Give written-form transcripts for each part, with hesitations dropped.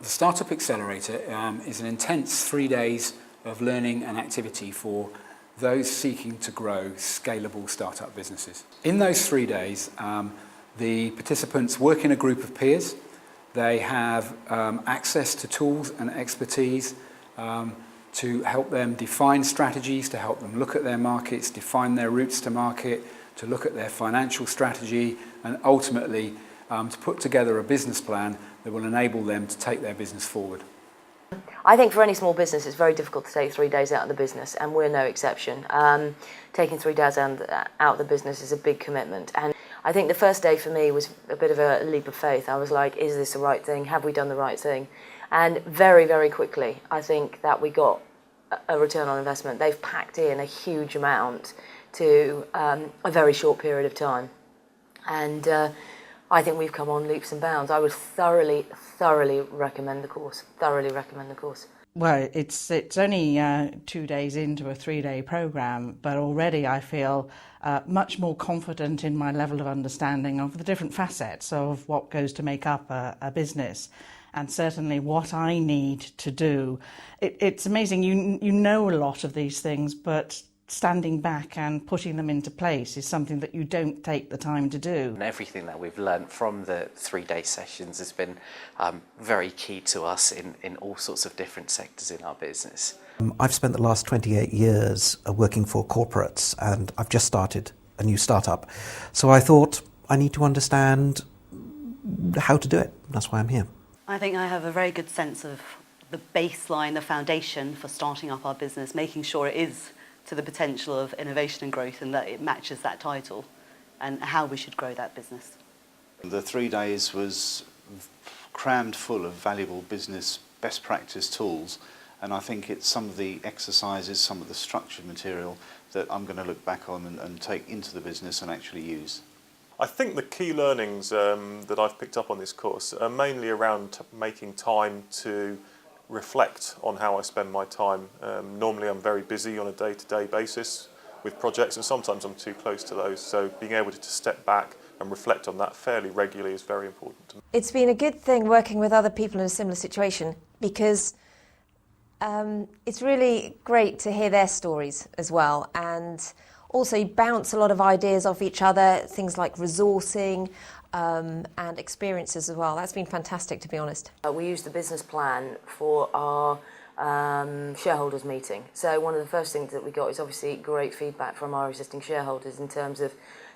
The Start Up Accelerator is an intense 3 days of learning and activity for those seeking to grow scalable startup businesses. In those 3 days, the participants work in a group of peers. They have access to tools and expertise to help them define strategies, to help them look at their markets, define their routes to market, to look at their financial strategy, and ultimately to put together a business plan that will enable them to take their business forward. I think for any small business it's very difficult to take 3 days out of the business, and we're no exception. Taking 3 days out of the business is a big commitment, and I think the first day for me was a bit of a leap of faith. I was like, is this the right thing? Have we done the right thing? And very, very quickly I think that we got a return on investment. They've packed in a huge amount to a very short period of time, and I think we've come on leaps and bounds. I would thoroughly recommend the course. Well, it's only 2 days into a 3-day programme, but already I feel much more confident in my level of understanding of the different facets of what goes to make up a business, and certainly what I need to do. It's amazing. You know a lot of these things, but standing back and putting them into place is something that you don't take the time to do. And everything that we've learnt from the 3-day sessions has been very key to us in all sorts of different sectors in our business. I've spent the last 28 years working for corporates, and I've just started a new startup. So I thought I need to understand how to do it. That's why I'm here. I think I have a very good sense of the baseline, the foundation for starting up our business, making sure it is to the potential of innovation and growth, and that it matches that title, and how we should grow that business. The 3 days was crammed full of valuable business best practice tools, and I think it's some of the exercises, some of the structured material that I'm going to look back on and take into the business and actually use. I think the key learnings that I've picked up on this course are mainly around making time to reflect on how I spend my time. Normally I'm very busy on a day-to-day basis with projects, and sometimes I'm too close to those, so being able to step back and reflect on that fairly regularly is very important to me. It's been a good thing working with other people in a similar situation, because it's really great to hear their stories as well, and also you bounce a lot of ideas off each other, things like resourcing, and experiences as well. That's been fantastic, to be honest. We used the business plan for our shareholders meeting. So one of the first things that we got is obviously great feedback from our existing shareholders in terms of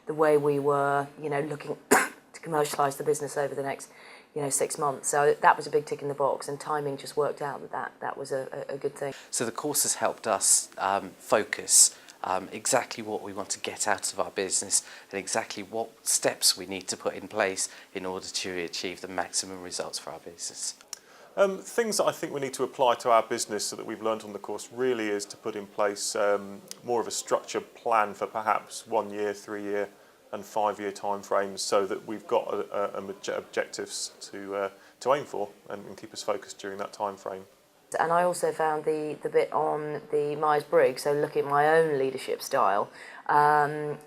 the way we were, looking to commercialise the business over the next, 6 months. So that was a big tick in the box, and timing just worked out that was a good thing. So the course has helped us focus exactly what we want to get out of our business, and exactly what steps we need to put in place in order to achieve the maximum results for our business. Things that I think we need to apply to our business that we've learned on the course really is to put in place more of a structured plan for perhaps 1 year, 3 year and 5 year time frames, so that we've got objectives to aim for and keep us focused during that time frame. And I also found the bit on the Myers-Briggs, so looking at my own leadership style, help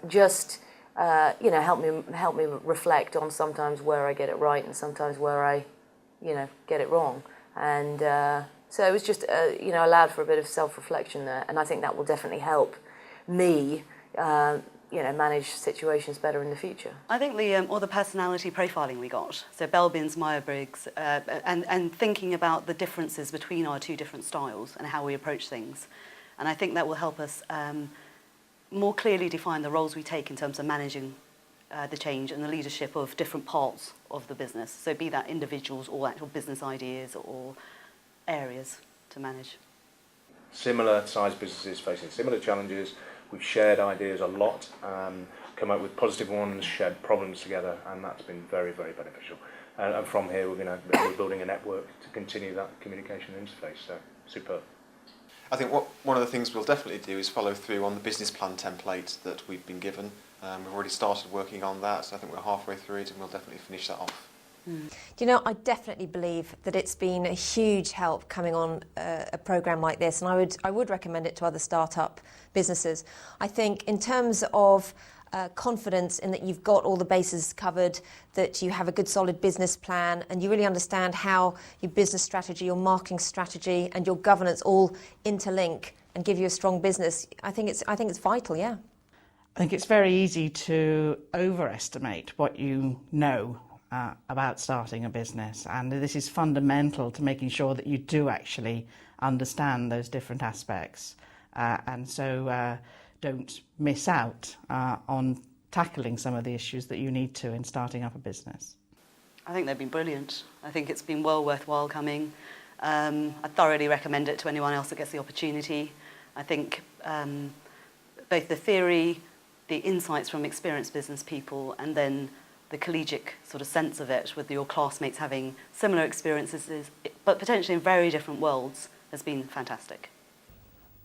me reflect on sometimes where I get it right and sometimes where I, get it wrong. And so it was just, allowed for a bit of self-reflection there, and I think that will definitely help me, manage situations better in the future. I think all the personality profiling we got, so Belbin's, Myers-Briggs, and thinking about the differences between our two different styles and how we approach things. And I think that will help us more clearly define the roles we take in terms of managing the change and the leadership of different parts of the business. So be that individuals or actual business ideas or areas to manage. Similar sized businesses facing similar challenges. We've shared ideas a lot, come up with positive ones, shared problems together, and that's been very, very beneficial. And from here we're building a network to continue that communication interface, so superb. I think one of the things we'll definitely do is follow through on the business plan template that we've been given. We've already started working on that, so I think we're halfway through it, and we'll definitely finish that off. I definitely believe that it's been a huge help coming on a programme like this, and I would recommend it to other startup businesses. I think in terms of confidence in that you've got all the bases covered, that you have a good solid business plan, and you really understand how your business strategy, your marketing strategy and your governance all interlink and give you a strong business. I think it's vital, yeah. I think it's very easy to overestimate what you know about starting a business, and this is fundamental to making sure that you do actually understand those different aspects, and so don't miss out on tackling some of the issues that you need to in starting up a business. I think they've been brilliant. I think it's been well worthwhile coming. I thoroughly recommend it to anyone else that gets the opportunity. I think both the theory, the insights from experienced business people, and then the collegiate sort of sense of it with your classmates having similar experiences, but potentially in very different worlds, has been fantastic.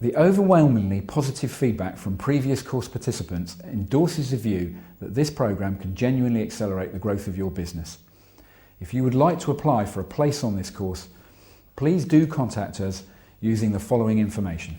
The overwhelmingly positive feedback from previous course participants endorses the view that this programme can genuinely accelerate the growth of your business. If you would like to apply for a place on this course, please do contact us using the following information.